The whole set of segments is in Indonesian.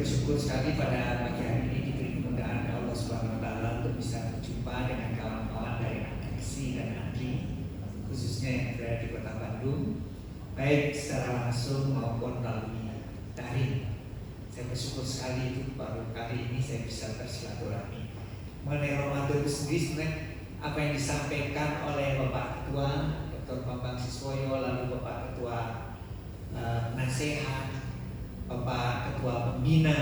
bersyukur sekali pada pagi hari ini diberi kemudahan Allah Subhanahu Wa Taala untuk bisa berjumpa dengan kawan-kawan dari Aksi dan Andri, khususnya yang berada di Kota Bandung, baik secara langsung maupun melalui daring. Saya bersyukur sekali itu baru kali ini saya bisa bersilaturahmi mengenai Ramadan itu sendiri. Sebenarnya apa yang disampaikan oleh Bapak Ketua Dr. Bambang Siswoyo, lalu Bapak Ketua Nasihat, Bapak Ketua Pembina,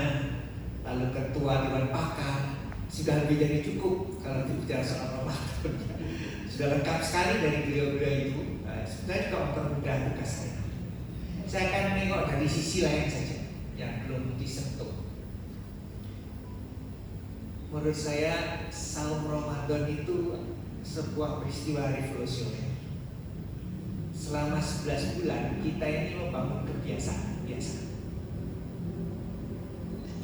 lalu Ketua Dewan Pakar, sudah lebih dari cukup kalau bicara soal Ramadan. Sudah lengkap sekali dari beliau-beliau itu. Sebenarnya juga mempermudah tugas saya. Saya akan menengok dari sisi lain saja yang belum disentuh. Menurut saya saum Ramadan itu sebuah peristiwa revolusioner. Selama 11 bulan kita ini membangun kebiasaan.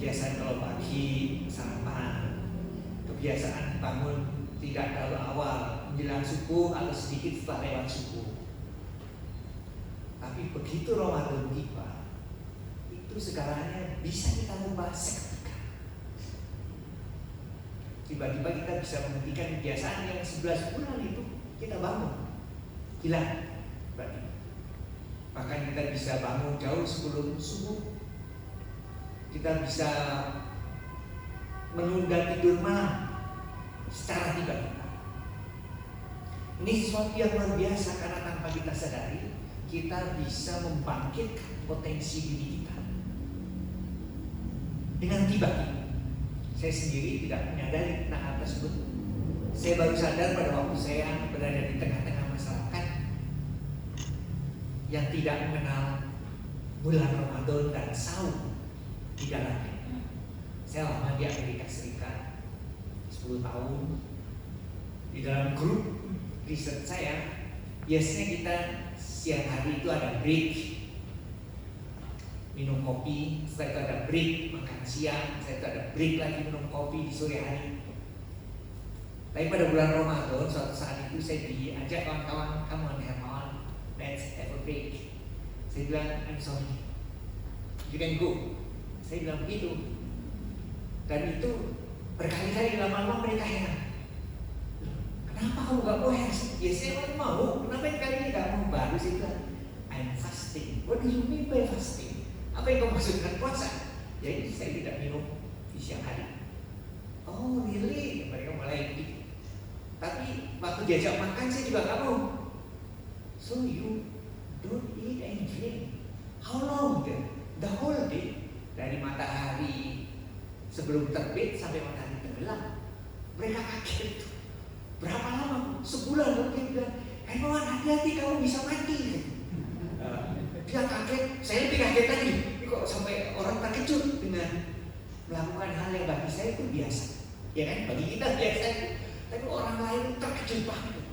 Kebiasaan kalau pagi sarapan, kebiasaan bangun tidak terlalu awal menjelang subuh atau sedikit setelah lewat subuh. Tapi begitu Ramadan tiba, itu segalanya bisa kita ubah seketika. Tiba-tiba kita bisa menghentikan kebiasaan yang 11 bulan itu kita bangun. Gila, berarti. Bahkan kita bisa bangun jauh sebelum subuh. Kita bisa menunda tidur malam secara tiba-tiba. Ini sesuatu yang luar biasa karena tanpa kita sadari kita bisa membangkitkan potensi diri kita dengan tiba-tiba. Saya sendiri tidak menyadari tentang hal tersebut. Saya baru sadar pada waktu saya berada di tengah-tengah masyarakat yang tidak mengenal bulan Ramadan dan saum di dalamnya. Saya lama di Amerika Serikat 10 tahun. Di dalam grup riset saya, biasanya kita siang hari itu ada break minum kopi, setelah itu ada break makan siang, setelah itu ada break lagi minum kopi di sore hari. Tapi pada bulan Ramadan suatu saat itu saya diajak kawan-kawan, come on Hermawan, let's have a break. Saya bilang, I'm sorry, you can go. Saya bilang begitu. Dan itu berkali-kali lama-lama mereka heran. Kenapa kamu gak mau? Biasanya kamu mau. Kenapa yang kali ini gak mau? Baru saya bilang, I'm fasting. What do you mean by fasting? Apa yang kamu maksudkan puasa? Jadi saya tidak minum di siang hari. Oh really? Mereka mulai begitu. Tapi waktu diajak makan saya juga gak mau. So you don't eat and drink. How long? The whole day. Dari matahari sebelum terbit sampai matahari tenggelam. Mereka kaget. Berapa lama? Sebulan. Lalu dia bilang, Hermawan hati-hati kamu bisa mati. Dia kaget. Saya lebih kaget lagi. Kok sampai orang terkejut dengan melakukan hal yang bagi saya itu biasa. Ya kan? Bagi kita biasa. Tapi orang lain terkejut banget.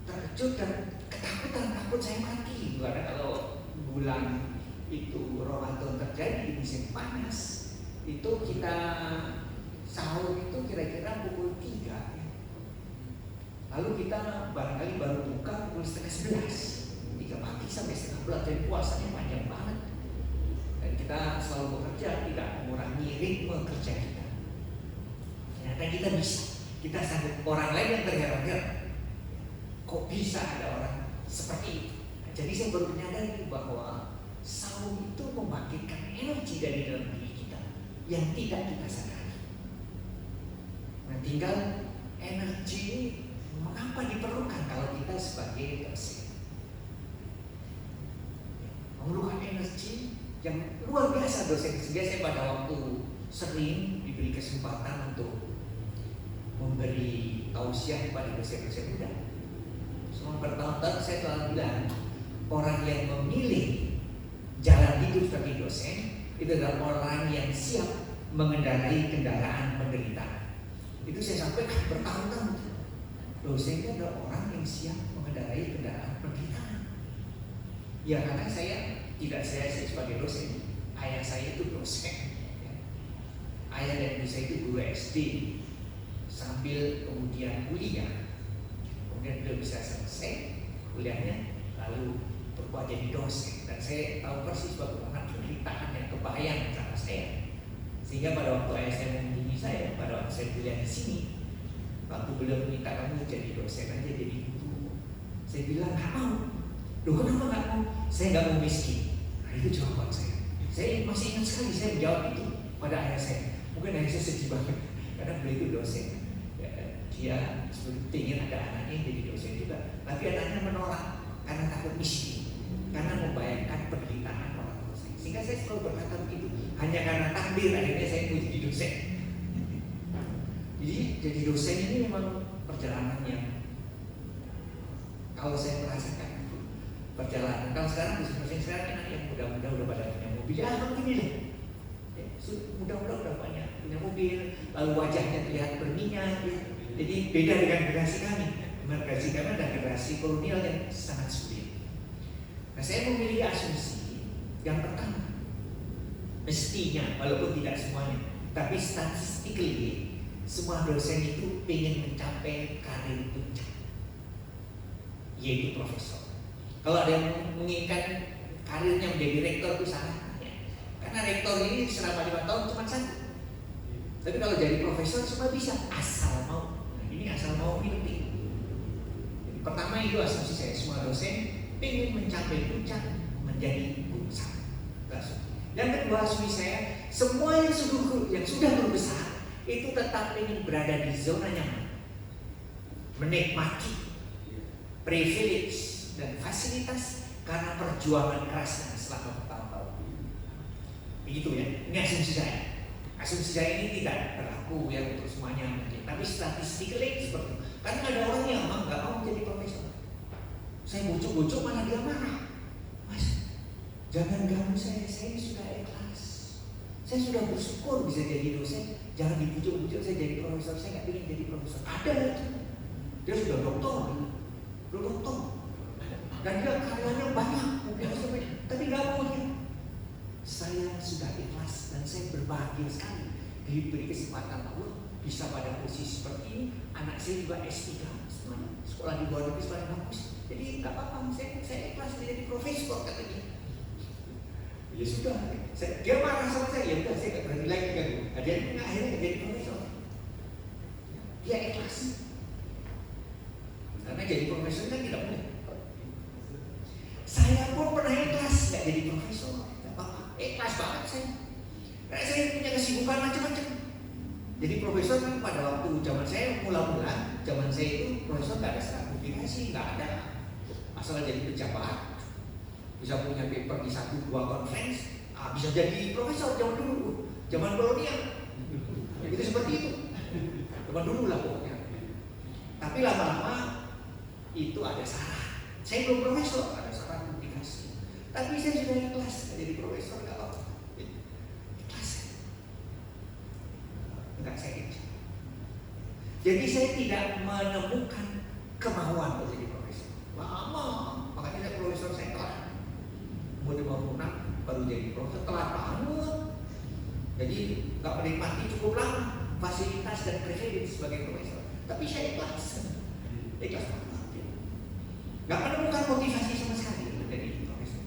Terkejut dan ketakutan. Takut saya mati. Karena kalau bulan itu Ramadan terjadi di musim panas, itu kita sahur itu kira-kira pukul 3. Lalu kita barangkali baru buka pukul setengah 11, 3 pagi sampai setengah 11. Jadi puasanya panjang banget. Dan kita selalu bekerja, tidak mengurangi ritme kerja kita. Ternyata kita bisa. Kita sanggup. Orang lain yang terheran-heran, kok bisa ada orang seperti itu. Nah, jadi saya baru menyadari bahwa saum itu membangkitkan energi dari dalam diri kita yang tidak kita sadari. Nah, tinggal energi ini mengapa diperlukan kalau kita sebagai dosen? Memerlukan energi yang luar biasa dosen. Sehingga saya pada waktu sering diberi kesempatan untuk memberi tausiah kepada dosen-dosen muda. Selama bertahun-tahun saya selalu bilang, orang yang memilih jalan hidup sebagai dosen itu adalah orang yang siap mengendarai kendaraan penderitaan. Itu saya sampaikan bertahun-tahun. Dosen itu adalah orang yang siap mengendarai kendaraan penderitaan. Ya karena saya sebagai dosen, ayah saya itu dosen. Ayah dan ibu saya itu guru SD sambil kemudian kuliah. Kemudian beliau bisa selesai kuliahnya, lalu berbuat jadi dosen. Dan saya tahu persis bagaimana penderitaan yang kebayang sama saya Sehingga pada waktu ayah saya mengunjungi saya, pada waktu saya kuliah di sini, waktu beliau meminta kamu jadi dosen aja, jadi guru, saya bilang nggak mau. Loh kenapa nggak mau? Saya nggak mau miskin. Nah itu jawaban saya. Saya masih ingat sekali saya menjawab itu pada ayah saya. Mungkin ayah saya sedih banget karena beliau itu dosen. Ya, dia ingin ada anaknya yang jadi dosen juga, tapi anaknya menolak karena takut miskin, karena membayangkan penderitaan orang tua saya. Sehingga saya selalu berkata begitu, hanya karena takdir akhirnya saya mau jadi dosen. Jadi dosen ini memang perjalanan yang kalau saya merasakan perjalanan. Kalau sekarang dosen sekarang anak yang muda-muda udah pada punya mobil, ya begini deh. Muda-muda udah banyak punya mobil, lalu wajahnya terlihat berminyak. Ya. Jadi beda dengan generasi kami. Generasi kami adalah generasi kolonial yang sangat sulit. Nah saya memiliki asumsi yang pertama, mestinya walaupun tidak semuanya, tapi statistically semua dosen itu ingin mencapai karir puncak, yaitu profesor. Kalau ada yang menginginkan karirnya menjadi rektor itu salah, karena rektor ini selama 5 tahun cuma 1. Tapi kalau jadi profesor semua bisa, asal mau. Nah, ini asal mau ini penting. Jadi, pertama itu asumsi saya, semua dosen ingin mencapai puncak menjadi guru besar. Yang kedua asumsi saya, semua yang sudah guru besar itu tetap ingin berada di zona nyaman, menikmati privilege dan fasilitas karena perjuangan kerasnya selama bertahun-tahun. Begitu ya, ini asumsi saya. Asumsi saya ini tidak berlaku ya untuk semuanya mungkin, tapi statistically seperti itu. Karena ada orang yang memang nggak mau menjadi profesor. Saya bujuk-bujuk mana dia marah. Mas, jangan ganggu saya sudah ikhlas. Saya sudah bersyukur bisa jadi dosen. Jangan dibujuk-bujuk saya jadi profesor. Saya nggak ingin jadi profesor. Ada itu. Dia sudah doktor. Dan dia karyanya banyak, tapi nggak mau dia. Saya sudah ikhlas dan saya berbahagia sekali diberi kesempatan Allah bisa pada posisi seperti ini. Anak saya juga S3 semuanya, sekolah di luar negeri semuanya bagus. Jadi nggak apa-apa, saya ikhlas jadi profesor katanya. Ya sudah, dia marah sama saya, ya udah saya nggak berani lagi kan. Dia akhirnya jadi profesor. Dia ikhlas. Karena jadi profesor kan tidak mudah. Saya pun pernah ikhlas nggak jadi profesor, nggak apa-apa, ikhlas banget saya. Karena saya punya kesibukan macam-macam. Jadi profesor kan pada waktu zaman saya mula-mula, zaman saya itu profesor nggak ada sertifikasi, nggak ada. Asal jadi pejabat, bisa punya paper di 1-2 conference, bisa jadi profesor zaman dulu, zaman kolonial. Itu seperti itu, zaman dulu lah pokoknya. Tapi lama-lama itu ada syarat. Saya belum profesor, ada syarat publikasi. Tapi saya sudah ikhlas jadi profesor, nggak apa-apa. Ikhlas. Enggak saya ikhlas. Jadi saya tidak menemukan kemauan untuk jadi profesor. Lama, makanya saya profesor saya telat. Umur 56 baru jadi profesor, telat banget. Jadi nggak menikmati cukup lama fasilitas dan privilege sebagai profesor. Tapi saya ikhlas banget. Gak menemukan motivasi sama sekali untuk jadi profesor.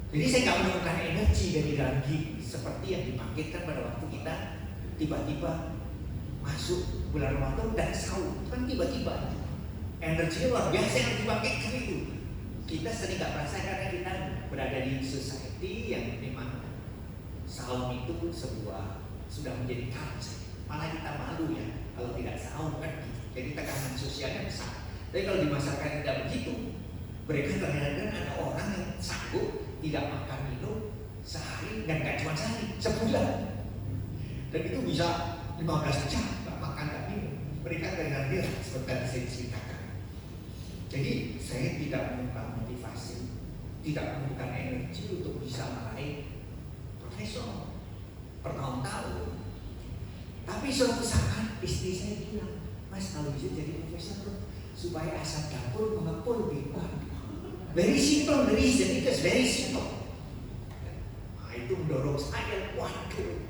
Jadi saya gak menemukan energi dari dalam diri seperti yang dibangkitkan pada waktu kita tiba-tiba masuk bulan Ramadan dan sahur. Kan tiba-tiba energinya luar biasa yang dibangkitkan itu. Kita sering gak merasa karena kita berada di society yang memang sahur itu sebuah sudah menjadi culture. Malah kita malu ya kalau tidak sahur kan. Jadi tekanan sosialnya besar. Tapi kalau di masyarakat tidak begitu, mereka terkadang ada orang yang sanggup tidak makan minum sehari, dan nggak cuma sehari, sebulan. Dan itu bisa 15 jam nggak makan nggak minum. Mereka terkadang seperti yang saya ceritakan. Jadi saya tidak menemukan motivasi, tidak menemukan energi untuk bisa meraih profesor bertahun-tahun. Tapi suatu saat istri saya bilang, Mas kalau bisa jadi profesor supaya asap dapur mengepul lebih kuat. Very simple, the reason it is very simple. Nah, itu mendorong saya waduh.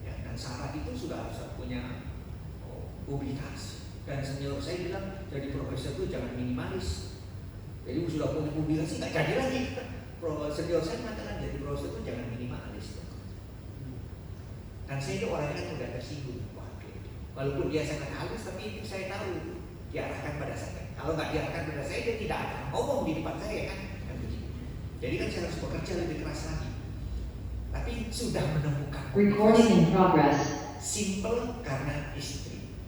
Ya, dan syarat itu sudah harus punya publikasi. Dan senior saya bilang jadi profesor itu jangan minimalis. Jadi sudah punya publikasi nggak jadi lagi. senior saya mengatakan jadi profesor itu jangan minimalis. Dan saya itu orangnya kan udah tersinggung. Walaupun dia sangat halus, tapi itu saya tahu itu diarahkan pada saya. Kalau nggak diarahkan pada saya, dia tidak akan ngomong di depan saya kan begitu. Jadi kan saya harus bekerja lebih keras lagi. Tapi sudah menemukan Recording in progress. simple karena istri.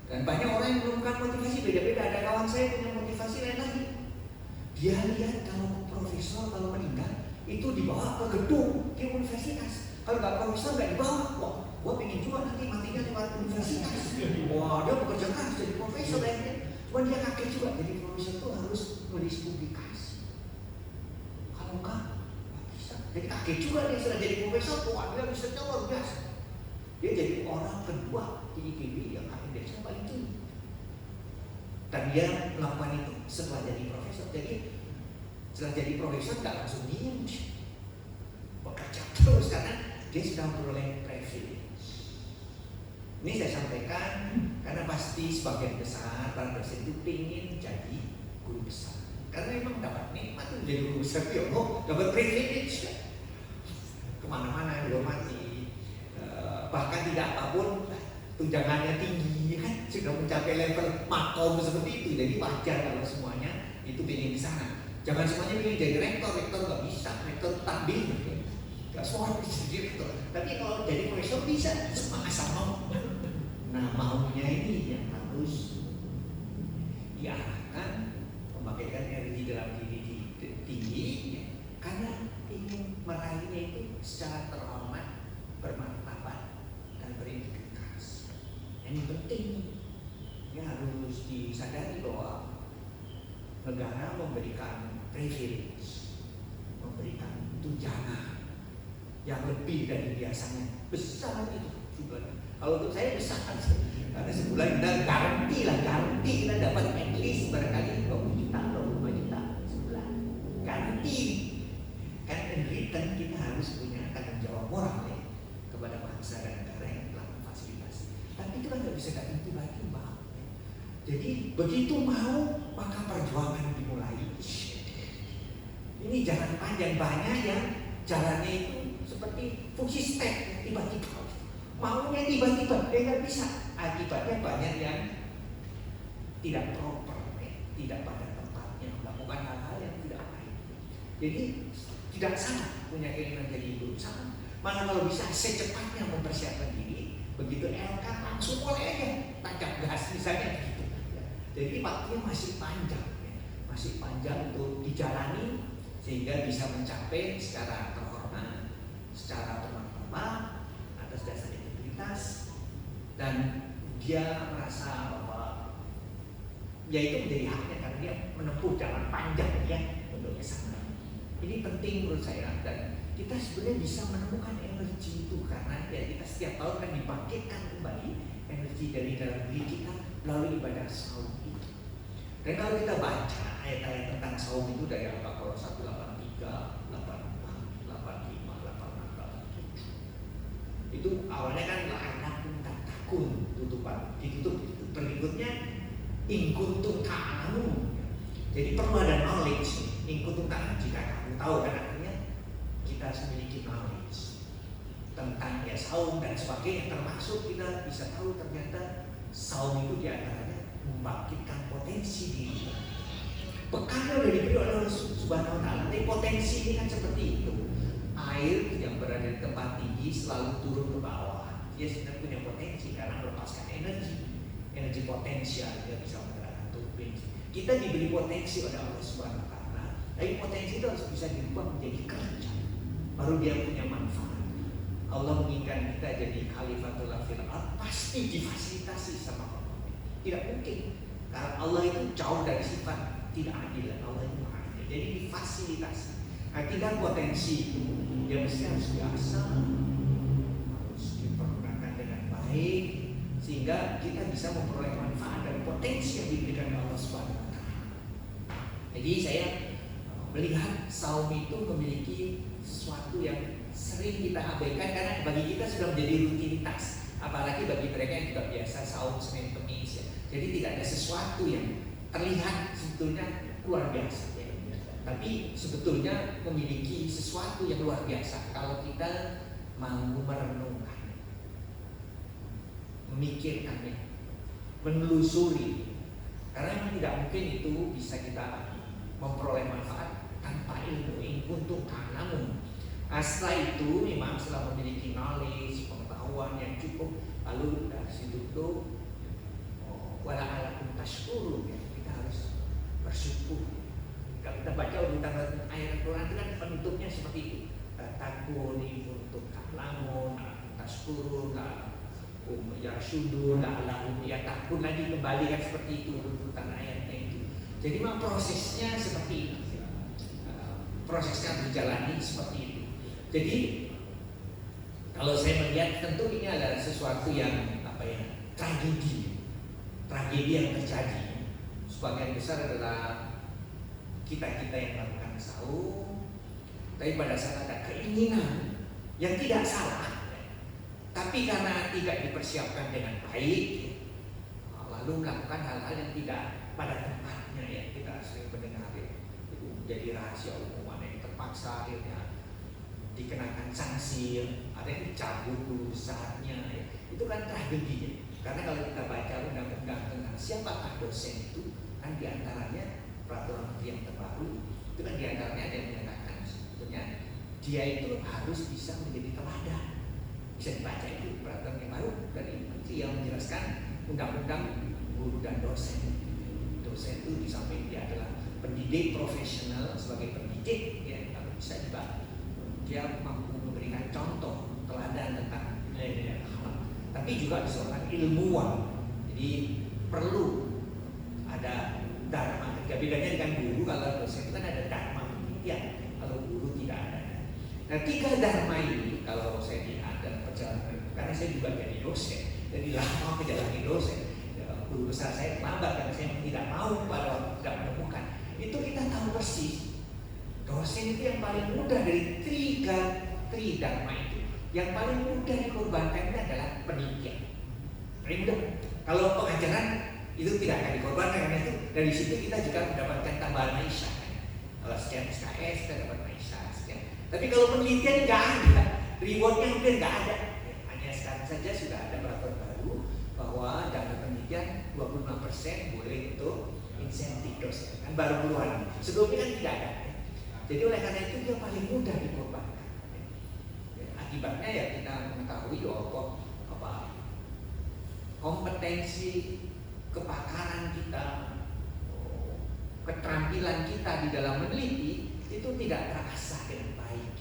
Dan banyak orang yang menemukan motivasi beda-beda. Ada kawan saya punya motivasi lain lagi. Dia lihat kalau profesor kalau meninggal itu dibawa ke gedung di universitas. Kalau nggak profesor nggak dibawa. Wah, gua pengen juga nanti matinya lewat universitas. Wah, dia bekerja keras jadi profesor akhirnya. Cuma dia kaget juga jadi profesor itu harus nulis publikasi. Kalau enggak bisa. Jadi kaget juga dia sudah jadi profesor. Wah, dia risetnya luar biasa. Dia jadi orang kedua di IPB yang indeksnya paling tinggi. Dan dia melakukan itu setelah jadi profesor. Jadi setelah jadi profesor nggak langsung diem, bekerja terus karena dia sudah memperoleh privilege. Ini saya sampaikan karena pasti sebagian besar para dosen itu ingin jadi guru besar. Karena memang dapat nikmat tuh jadi guru besar itu, dapat privilege. Kemana-mana dihormati, bahkan tidak apapun tunjangannya tinggi kan sudah mencapai level makom seperti itu. Jadi wajar kalau semuanya itu ingin di sana. Jangan semuanya ingin jadi rektor nggak bisa, rektor tampil nggak semua bisa jadi rektor. Tapi kalau jadi profesor bisa, cuma asal mau. Nah maunya ini yang harus diarahkan, memakaikan energi dalam diri tinggi, ya. Karena ingin meraihnya itu secara terhormat, bermartabat dan berintegritas. Ini penting, ya harus disadari bahwa negara memberikan privilege, memberikan tunjangan yang lebih dari biasanya, besar itu juga. Kalau untuk saya besar, karena sebulan kita garanti kita dapat at least barangkali 20 juta, 25 juta sebulan, garanti. Kan in return kita harus punya tanggung jawab moral ya kepada bangsa dan negara yang telah memfasilitasi. Tapi itu kan nggak bisa ganti lagi Mbak. Jadi begitu mau maka perjuangan dimulai. Ini jalan panjang, banyak yang jalannya itu seperti fungsi step, tiba-tiba maunya tiba-tiba dia nggak bisa. Akibatnya banyak yang tidak proper, tidak pada tempatnya, melakukan hal-hal yang tidak baik. Jadi tidak salah punya keinginan jadi guru, sama. Malah kalau bisa secepatnya mempersiapkan diri, begitu LK langsung mulai aja tancap gas misalnya gitu. Jadi waktunya masih panjang untuk dijalani sehingga bisa mencapai secara terhormat, secara bermartabat atas dasar integritas, dan dia merasa bahwa ya itu menjadi haknya karena dia menempuh jalan panjang ya untuk ke sana. Ini penting menurut saya, dan kita sebenarnya bisa menemukan energi itu karena ya kita setiap tahun kan dibangkitkan kembali energi dari dalam diri kita melalui ibadah saum itu. Dan kalau kita baca ayat-ayat tentang saum itu dari Al-Baqarah 183, 84, 85, 86, 87. Itu awalnya kan la'anakum tatakun, ditutup. Berikutnya in kuntum ta'lamun. Jadi perlu ada knowledge. In kuntum ta'lamun, jika kamu tahu, kan artinya kita harus memiliki knowledge tentang ya saum dan sebagainya, termasuk kita bisa tahu ternyata saum itu diantaranya membangkitkan potensi diri. Pekannya udah diberi oleh Allah Subhanahu wa Ta'ala. Tapi potensi ini kan seperti itu. Air yang berada di tempat tinggi selalu turun ke bawah. Dia sebenarnya punya potensi karena melepaskan energi potensial. Dia bisa menggerakkan turbin. Kita diberi potensi oleh Allah Subhanahu wa Ta'ala. Tapi potensi itu harus bisa dirubah menjadi kerja. Baru dia punya manfaat. Allah menginginkan kita jadi khalifatullah fil ardh, pasti difasilitasi sama Allah. Tidak mungkin, karena Allah itu jauh dari sifat tidak adil. Allah itu maha adil. Jadi difasilitasi. Nah, kita potensi itu dia mesti harus diasah, harus dipergunakan dengan baik, sehingga kita bisa memperoleh manfaat dan potensi yang diberikan oleh Allah Subhanahu wa Ta'ala. Jadi saya melihat saum itu memiliki sesuatu yang sering kita abaikan karena bagi kita sudah menjadi rutinitas. Apalagi bagi mereka yang juga biasa saum Senin Kemis ya. Jadi tidak ada sesuatu yang terlihat sebetulnya luar biasa ya. Tapi sebetulnya memiliki sesuatu yang luar biasa kalau kita mau merenungkan, memikirkannya, menelusuri. Karena memang tidak mungkin itu bisa kita memperoleh manfaat tanpa ilmu yang diuntungkan. Namun setelah itu memang setelah memiliki knowledge, pengetahuan yang cukup, lalu dari situ tuh wala alakum tashkuru, ya, kita harus bersyukur. Kalau kita baca urutan ayat Al-Quran itu kan penutupnya seperti itu. Takun untuk ta'lamun, tashkurun, yarshudun, la'allahum yattaqun, lagi kembali kan seperti itu urutan ayatnya itu. Jadi memang prosesnya seperti itu. Prosesnya berjalani seperti itu. Jadi kalau saya melihat tentu ini adalah sesuatu yang tragedi yang terjadi. Sebagian besar adalah kita-kita yang melakukan saum, tapi pada saat ada keinginan yang tidak salah, tapi karena tidak dipersiapkan dengan baik, lalu melakukan hal-hal yang tidak pada tempatnya, ya kita sering mendengar ya, itu menjadi rahasia umum, ada yang terpaksa akhirnya dikenakan sanksi, ada yang dicabut lulusannya, ya. Itu kan tragedi. Karena kalau kita baca undang-undang tentang siapakah dosen itu, kan diantaranya peraturan menteri yang terbaru, itu kan diantaranya ada yang menyatakan sebetulnya dia itu harus bisa menjadi teladan. Bisa dibaca itu peraturan yang baru dari menteri yang menjelaskan undang-undang guru dan dosen. Dosen itu di samping dia adalah pendidik profesional, sebagai pendidik, ya kalau bisa juga dia mampu memberikan contoh teladan tentang nilai-nilai akhlak, tapi juga seorang ilmuwan. Jadi perlu ada dharma kerja. Bedanya dengan guru, kalau dosen itu kan ada dharma penelitian, kalau guru tidak ada. Nah, 3 dharma ini kalau saya lihat dalam perjalanan, karena saya juga jadi dosen, jadi lama menjalani dosen. Guru besar saya terlambat karena saya tidak mau pada waktu tidak menemukan. Itu kita tahu persis. Dosen itu yang paling mudah dari 3 dharma itu. Yang paling mudah dikorbankan itu adalah penelitian. Paling mudah. Kalau pengajaran itu tidak akan dikorbankan, karena itu dari situ kita juga mendapatkan tambahan maisha. Kalau sekian SKS kita dapat maisha sekian. Tapi kalau penelitian nggak ada, rewardnya mungkin nggak ada. Hanya sekarang saja sudah ada peraturan baru bahwa dana penelitian 25% boleh untuk insentif dosen. Kan baru keluar. Sebelumnya kan tidak ada. Jadi oleh karena itu dia paling mudah dikorbankan. Akibatnya ya kita mengetahui bahwa kompetensi, kepakaran kita, keterampilan kita di dalam meneliti itu tidak terasah dengan baik.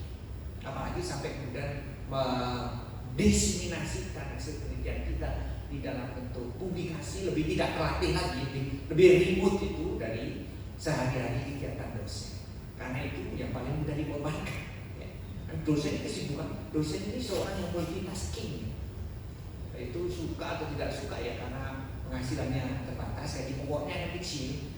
Apalagi sampai kemudian mendiseminasikan hasil penelitian kita di dalam bentuk publikasi, lebih tidak terlatih lagi, lebih ribut itu dari sehari-hari kegiatan dosen. Karena itu yang paling mudah dikorbankan. Dosen itu kesibukan. Dosen ini seorang yang multitasking. Itu suka atau tidak suka ya, karena penghasilannya terbatas, jadi uangnya yang kecil,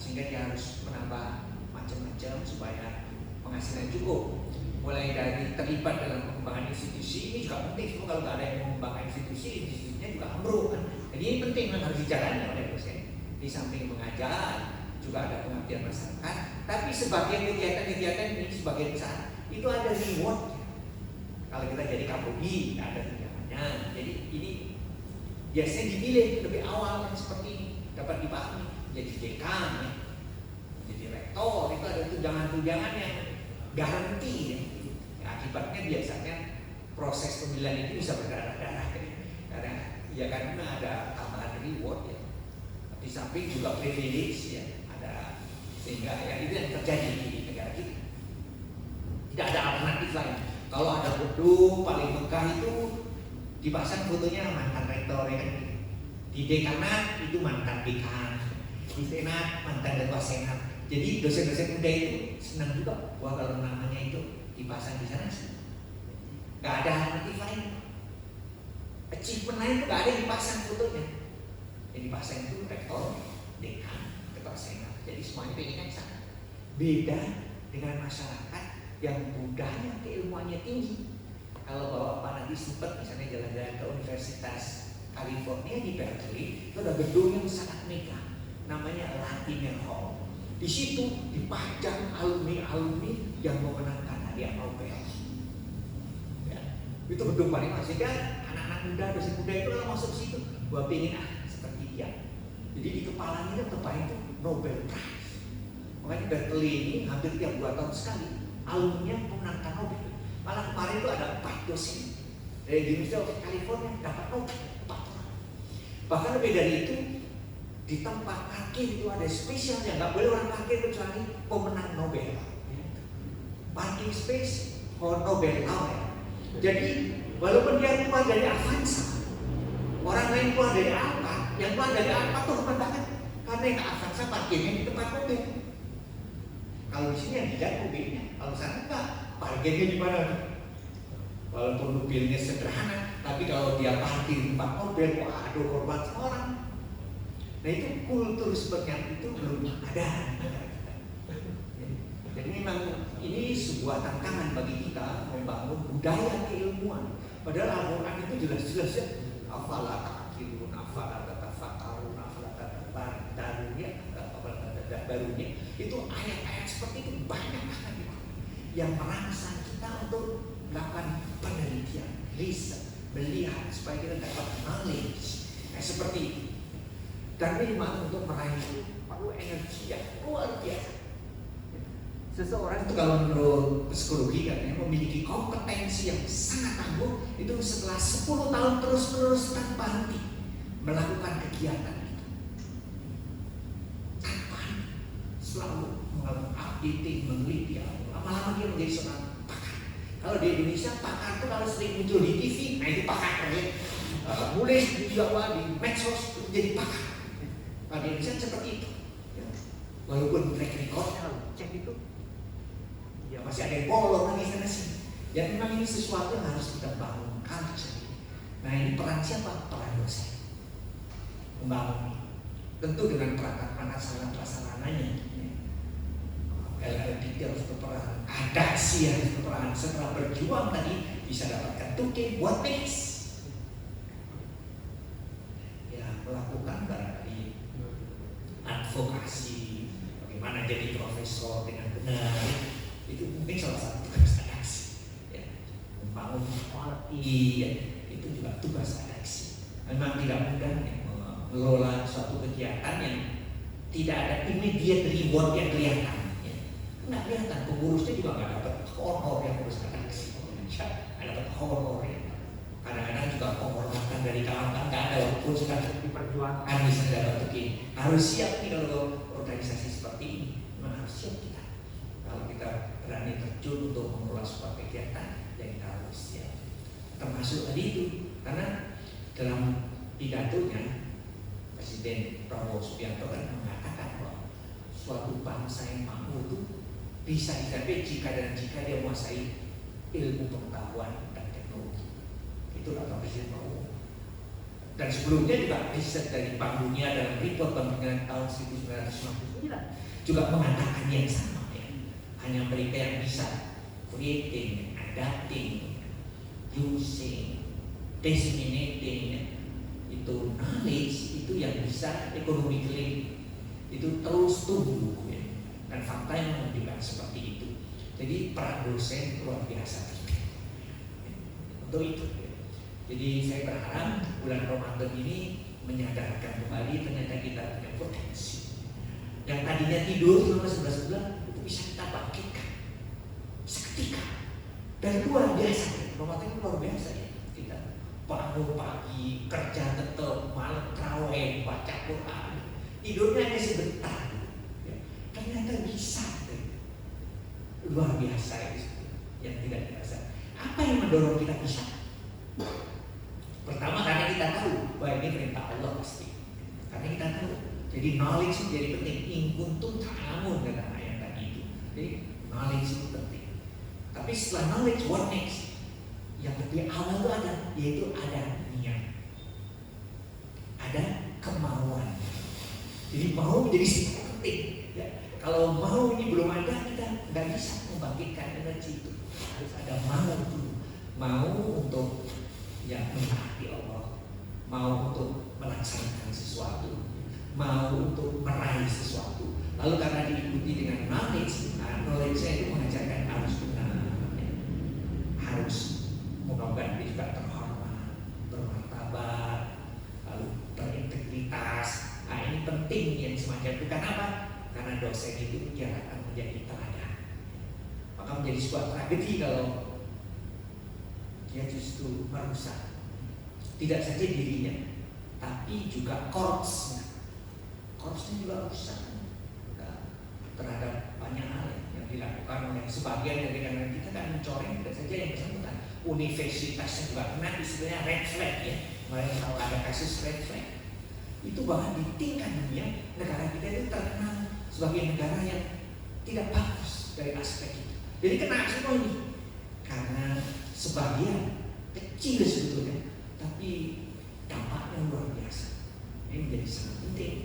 sehingga dia harus menambah macam-macam supaya penghasilan cukup. Mulai dari terlibat dalam pengembangan institusi, ini juga penting. Semua kalau nggak ada yang mengembangkan institusinya juga ambruk kan. Jadi ini penting, memang harus dijalani oleh dosen. Di samping mengajar, juga ada pengabdian masyarakat. Tapi sebagian kegiatan-kegiatan ini sebagian besar itu ada reward. Kalau kita jadi kapolri ada tunjangannya. Jadi ini biasanya dipilih lebih awal yang seperti ini, dapat dipahami. Jadi dekan, ya. Jadi rektor, itu ada tunjangan-tunjangan yang garanti ya. Akibatnya biasanya proses pemilihan itu bisa berdarah-darah karena ada tambahan reward ya. Di samping juga privilege ya, ada, sehingga ya itu yang terjadi di negara kita. Tidak ada alternatif lain. Kalau ada gedung paling megah itu dipasang fotonya mantan rektor ya kan. Di dekanat itu mantan dekan, di senat mantan ketua senat. Jadi dosen-dosen muda itu senang juga bahwa kalau namanya itu dipasang di sana sih. Gak ada alternatif lain. Achievement lain itu gak ada yang dipasang fotonya. Yang dipasang itu rektor, dekan, ketua senat. Jadi semuanya pengennya di sana. Beda dengan masyarakat yang budaya keilmuannya tinggi. Kalau Bapak nanti sempat misalnya jalan-jalan ke Universitas California di Berkeley, itu ada gedung yang sangat megah, namanya Latimer Hall. Di situ dipajang alumni-alumni yang memenangkan hadiah Nobel. Ya, itu gedung paling sehingga anak-anak muda, dosen muda itu kalau masuk situ, gua pengen seperti dia. Jadi di kepalanya itu terpain itu Nobel Prize. Makanya Berkeley ini hampir tiap 2 tahun sekali alumni memenangkan Nobel. Malah kemarin itu ada 4 dosen dari University of California dapat Nobel 4 orang. Bahkan lebih dari itu, di tempat parkir itu ada spesialnya, nggak boleh orang parkir kecuali pemenang Nobel. Parking space for Nobel laureate. Jadi walaupun dia keluar dari Avanza, orang lain keluar dari Alfa, yang keluar dari Alfa tuh banget karena yang Avanza parkirnya di tempat Nobel. Kalau di sini yang dilihat mobilnya, kalau sana enggak, parkirnya di mana? Walaupun mobilnya sederhana, tapi kalau dia parkir di tempat Nobel, waduh korban semua orang. Nah itu kultur seperti itu belum ada. Jadi memang ini sebuah tantangan bagi kita membangun budaya keilmuan. Padahal Al-Quran itu jelas-jelas ya, afala ta'qilun, afala tatafakkarun, afala barunya. Itu ayat-ayat seperti itu banyak banget gitu, yang merangsang kita untuk melakukan penelitian, riset, melihat supaya kita dapat knowledge. Nah seperti itu. Dan memang untuk meraih itu perlu energi yang luar biasa. Seseorang itu kalau menurut psikologi katanya memiliki kompetensi yang sangat tangguh itu setelah 10 tahun terus-menerus tanpa henti melakukan kegiatan itu. Tanpa henti, selalu melakukan updating, meneliti, lama-lama dia menjadi seorang pakar. Kalau di Indonesia pakar itu kalau sering muncul di TV, nah itu pakar ya. Mulai di Jawa, di medsos itu jadi pakar. Pada Indonesia seperti itu. Ya. Walaupun track recordnya cek itu, ya masih ada yang bolong lagi sana sini. Ya memang ini sesuatu yang harus kita bangun culture. Nah ini peran siapa? Peran dosen. Membangun. Tentu dengan perangkat sarananya. LLDT harus berperan, adaksi harus berperan. Setelah berjuang tadi bisa dapatkan tuke buat medis. Ya melakukan barangkali advokasi, bagaimana jadi profesor dengan benar, itu mungkin salah satu tugas adaksi. Ya. Membangun quality, ya. Itu juga tugas adaksi. Memang tidak mudah ya, mengelola suatu kegiatan yang tidak ada immediate reward yang kelihatan. Ya. Nggak kelihatan, pengurusnya juga nggak dapat honor yang harus adaksi. Nggak dapat honor ya. Kadang-kadang juga penghormatan dari kawan-kawan nggak ada, walaupun sudah diperjuangkan bisa dapat begini. Harus siap nih kalau organisasi seperti ini, memang harus siap kita. Kalau kita berani terjun untuk mengelola sebuah kegiatan, ya kita harus siap. Termasuk tadi itu, karena dalam pidatonya Presiden Prabowo Subianto kan mengatakan bahwa suatu bangsa yang makmur itu bisa dicapai jika dia menguasai ilmu pengetahuan dan teknologi. Itu kata Presiden Prabowo. Dan sebelumnya juga riset dari Bank Dunia dalam report Bank Dunia tahun 1999 juga mengatakan yang sama ya. Hanya mereka yang bisa creating, adapting, using, disseminating itu knowledge itu yang bisa economically itu terus tumbuh ya. Dan fakta yang menunjukkan seperti itu. Jadi peran dosen luar biasa untuk itu. Jadi saya berharap bulan Ramadan ini menyadarkan kembali ternyata kita punya potensi. Yang tadinya tidur selama 11 bulan itu bisa kita bangkitkan seketika. Dan luar biasa, Ramadan itu luar biasa ya. Kita bangun pagi, kerja tetap, malam terawih, baca Quran, tidurnya hanya sebentar. Ya. Ternyata bisa. Luar biasa itu yang tidak biasa. Apa yang mendorong kita bisa? Pertama karena kita tahu bahwa ini perintah Allah pasti. Karena kita tahu. Jadi knowledge itu jadi penting. In kuntum ta'lamun kata ayat tadi itu. Jadi knowledge itu penting. Tapi setelah knowledge, what next? Yang lebih awal itu ada, yaitu ada niat, ada kemauan. Jadi mau menjadi sangat penting. Ya. Kalau mau ini belum ada, kita nggak bisa membangkitkan energi itu. Harus ada mau dulu. Mau untuk ya mentaati Allah, mau untuk melaksanakan sesuatu, mau untuk meraih sesuatu, Lalu karena diikuti dengan knowledge, knowledge-nya itu mengajarkan harus benar, harus mudah-mudahan juga terhormat, bermartabat, lalu berintegritas. Nah ini penting yang semacam itu. Kenapa? Karena dosen itu dia akan menjadi teladan. Maka menjadi sebuah tragedi kalau dia justru merusak tidak saja dirinya, tapi juga korpsnya. Korpsnya juga rusak terhadap banyak hal yang dilakukan oleh sebagian dari kalangan kita kan mencoreng tidak saja yang bersangkutan. Universitasnya juga kena istilahnya red flag ya. Kemarin kalau ada kasus red flag itu bahkan di tingkat dunia negara kita itu terkenal sebagai negara yang tidak bagus dari aspek itu. Jadi kena semua ini karena sebagian kecil sebetulnya, tapi dampaknya luar biasa. Ini menjadi sangat penting.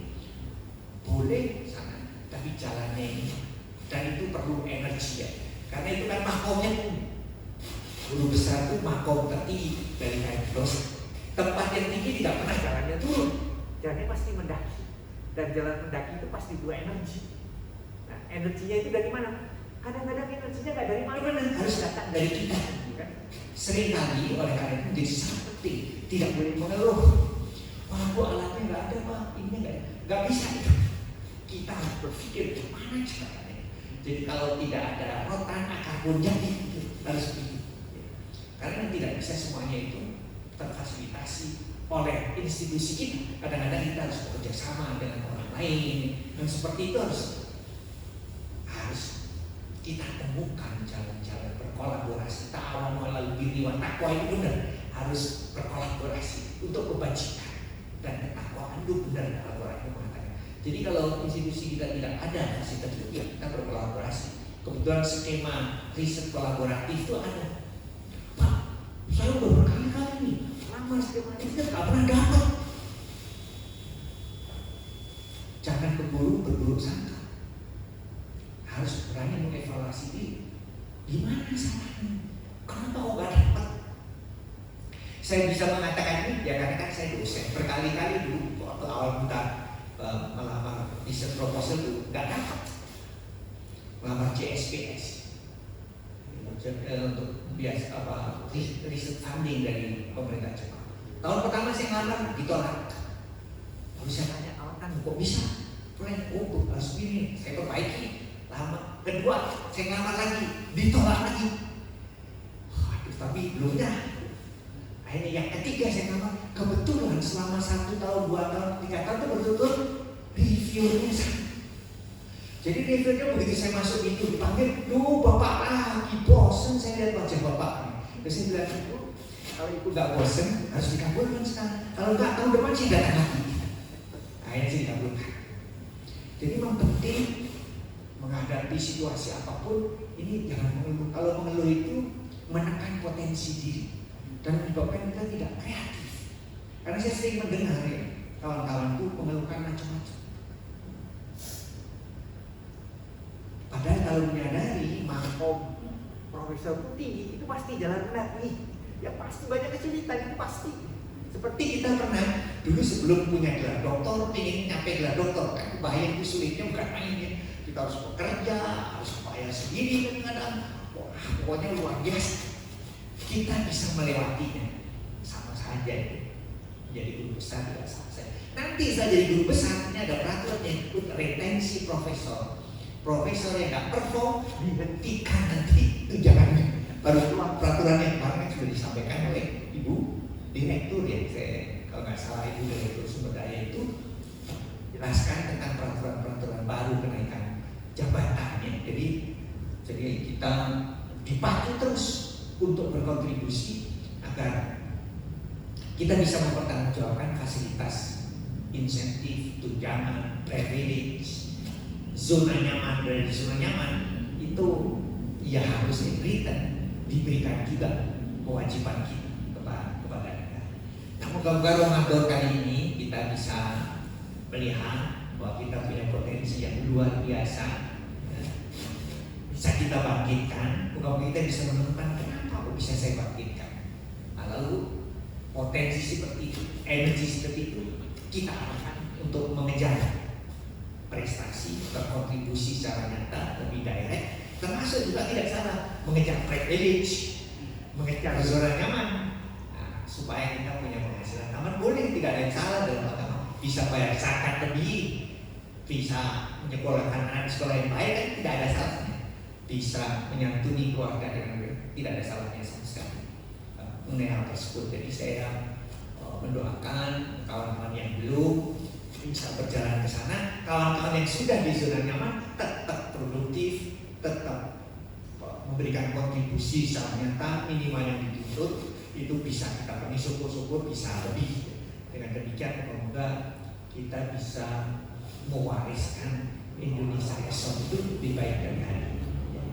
Boleh sangat, tapi jalannya ini dan itu perlu energi ya. Karena itu kan makomnya guru besar itu makom tertinggi dari kampus. Tempat yang tinggi tidak pernah jalannya turun, jalannya pasti mendaki. Dan jalan mendaki itu pasti butuh energi. Nah, energinya itu dari mana? Kadang-kadang energinya nggak dari mana-mana, harus datang dari kita. Kan? Seringkali oleh karena itu menjadi sangat penting, tidak boleh mengeluh. Wah, bu alatnya nggak ada, pak, ini nggak bisa itu. Kita harus berpikir gimana caranya. Jadi kalau tidak ada rotan akar pun jadi harus begitu. Karena tidak bisa semuanya itu terfasilitasi oleh institusi kita. Kadang-kadang kita harus bekerja sama dengan orang lain dan seperti itu harus kita temukan jalan-jalan berkolaborasi. Ta'awanu 'alal birri wat taqwa itu benar, harus berkolaborasi untuk kebajikan dan ketakwaan itu benar kolaborasi mengatakan. Jadi kalau institusi kita tidak ada fasilitas itu ya kita berkolaborasi. Kebetulan skema riset kolaboratif itu ada. Pak, saya udah berkali-kali nih lamar skema ini nggak pernah dapat. Jangan berburu sangka. Harus berani mengevaluasi diri. Gimana salahnya? Kenapa kok gak dapat? Saya bisa mengatakan ini ya karena kan saya dosen. Berkali-kali dulu waktu awal kita melamar riset proposal itu gak dapat. Melamar CSPS untuk biasa riset funding dari pemerintah Jepang. Tahun pertama saya ngelamar ditolak. Lalu saya tanya alasan kok bisa? Harus begini, saya perbaiki. Lama, kedua saya ngelamar lagi, ditolak lagi. Tapi belum dah. Akhirnya yang ketiga saya ngelamar, kebetulan selama 1 tahun, 2 tahun, 3 tahun itu betul-betul reviewnya sama. Jadi reviewnya begitu saya masuk itu dipanggil, duh bapak lagi bosen saya lihat wajah bapak. Terus saya bilang, kalau itu nggak bosen harus dikabulkan sekarang. Kalau nggak tahun depan sih datang lagi. Akhirnya sih dikabulkan. Jadi memang penting menghadapi situasi apapun ini jangan mengeluh. Kalau mengeluh itu menekan potensi diri dan menyebabkan kita tidak kreatif. Karena saya sering mendengar ya kawan-kawanku mengeluhkan macam-macam. Padahal kalau menyadari makom profesor tinggi itu pasti jalan benar nih. Ya pasti banyak kesulitan itu pasti. Seperti kita pernah dulu sebelum punya gelar doktor, ingin nyampe gelar doktor kan bahaya itu sulitnya bukan main ya. Kita harus bekerja, harus bayar sendiri kadang-kadang. Wah, pokoknya luar biasa. Kita bisa melewatinya, sama saja itu. Jadi guru besar tidak selesai. Nanti saya jadi guru besar, ini ada peraturan yang ikut retensi profesor. Profesor yang nggak perform dihentikan nanti itu jangan. Baru keluar peraturan yang kemarin sudah disampaikan oleh Ibu Direktur ya, saya kalau nggak salah Ibu Direktur Sumber Daya itu jelaskan tentang peraturan-peraturan baru kenaikan jabatannya. Jadi kita dipacu terus untuk berkontribusi agar kita bisa mempertanggungjawabkan fasilitas, insentif, tunjangan, privilege, zona nyaman. Dari zona nyaman itu ya harus diberikan juga kewajiban kita kepada negara. Nah, moga-moga Ramadan kali ini kita bisa melihat bahwa kita punya potensi yang luar biasa, bisa kita bangkitkan. Moga-moga kita bisa menemukan kenapa kok bisa saya bangkitkan. Nah, lalu potensi seperti itu, energi seperti itu kita arahkan untuk mengejar berprestasi, berkontribusi secara nyata, lebih direct, termasuk juga tidak salah mengejar privilege, mengejar zona nyaman, supaya kita punya penghasilan aman. Boleh, tidak ada yang salah dalam agama. Bisa bayar zakat lebih, bisa menyekolahkan anak sekolah yang baik, kan tidak ada salahnya. Bisa menyantuni keluarga dengan baik, tidak ada salahnya sama sekali mengenai hal tersebut. Jadi saya mendoakan kawan-kawan yang belum bisa berjalan ke sana, kawan-kawan yang sudah di zona nyaman tetap produktif, tetap memberikan kontribusi secara nyata, minimal yang dituntut itu bisa kita penuhi, syukur-syukur bisa lebih. Dengan demikian semoga kita bisa mewariskan Indonesia esok itu lebih baik dari hari ini.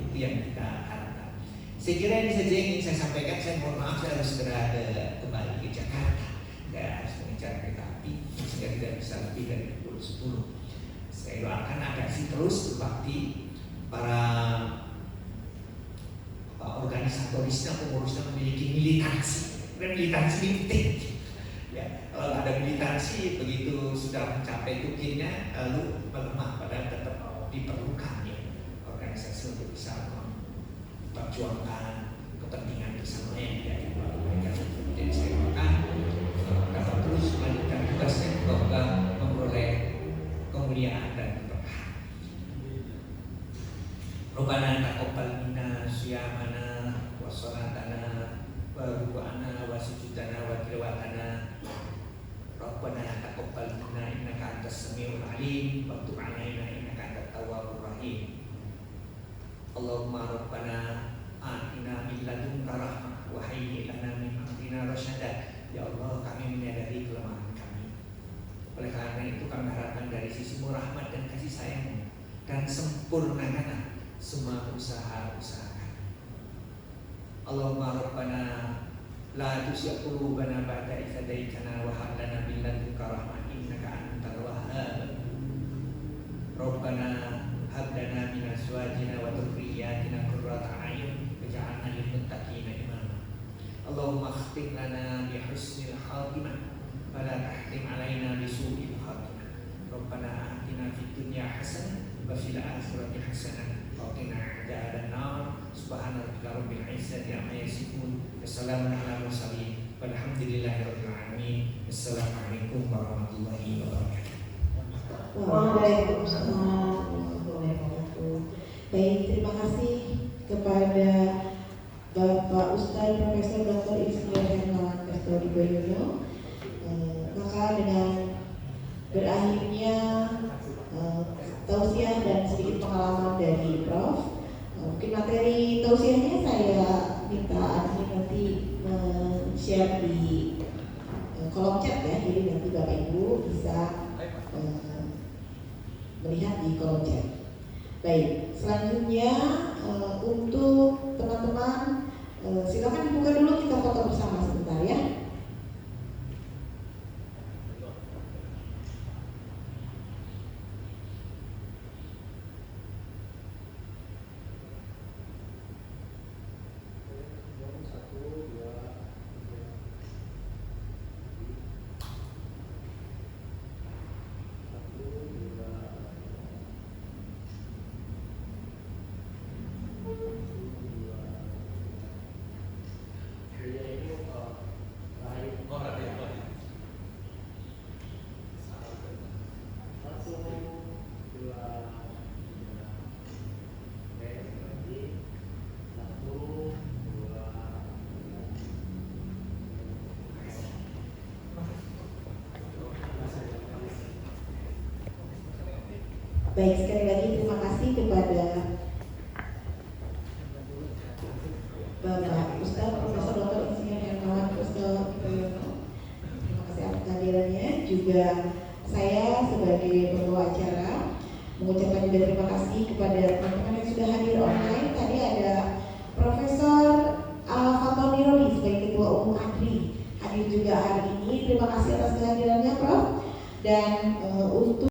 Itu yang kita harapkan. Saya kira ini saja yang ingin saya sampaikan. Saya mohon maaf, saya harus segera kembali ke Jakarta. Saya harus mengejar kereta api sehingga tidak bisa lebih dari pukul 10. Saya doakan agar terus berbakti para organisatorisnya, pengurusnya memiliki militansi. Dan militansi ini penting. Ya, kalau ada militansi begitu sudah mencapai tukinnya lalu melemah, padahal tetap diperlukan ya organisasi untuk bisa memperjuangkan kepentingan bersama yang tidak diperlukan. Jadi saya doakan dapat terus melanjutkan tugasnya, semoga memperoleh kemuliaan dan keberkahan. Rabbana taqabbal minna siyamana wa salatana wa ruku'ana wa sujudana wa tilawatana. Rabbana taqabbal minna innaka antas samiul alim wa tub 'alaina innaka antat tawwabur rahim. Allahumma rabbana atina min ladunka rahmah wa hayyi lana min amrina rasyada. Ya Allah, kami menyadari kelemahan kami. Oleh karena itu kami harapkan dari sisimu rahmat dan kasih sayangmu, dan sempurnakanlah semua usaha-usaha kami. Allahumma rabbana la tuzigh qulubana ba'da idh hadaitana wa hab lana min ladunka rahmah innaka antal wahhab. Rabbana hab lana min azwajina wa dhurriyyatina qurrata a'yun waj'alna lil muttaqina imama. Allahumma khtim lana bi husnil khatimah wa la tahtim alaina bi su'il khatimah. Rabbana atina fid dunya hasanah wa fil akhirati hasanah wa qina adzabannar. Subhana rabbika rabbil izzati amma yasifun. Wassalamun ala mursalin walhamdulillahi rabbil alamin. Assalamualaikum warahmatullahi wabarakatuh. Waalaikumsalam warahmatullahi wabarakatuh. Baik, terima kasih kepada Bapak Ustaz Profesor Dr. Insinyur Hermawan Kastodiboyono. Maka dengan berakhirnya tausiah dan sedikit pengalaman dari Prof, mungkin materi tausiahnya saya minta admin nanti share di kolom chat ya, jadi nanti Bapak Ibu bisa melihat di kolom chat. Baik, selanjutnya untuk teman-teman silakan dibuka dulu, kita foto bersama sebentar ya. Baik, sekali lagi terima kasih kepada Bapak Ustaz Profesor Dr. Insinyur Hermawan Kastodiboyono. Terima kasih atas kehadirannya. Juga saya sebagai pembawa acara mengucapkan juga terima kasih kepada teman-teman yang sudah hadir online. Tadi ada Profesor Fatoni Rodi sebagai Ketua Umum ADRI hadir juga hari ini. Terima kasih atas kehadirannya, Prof. Dan untuk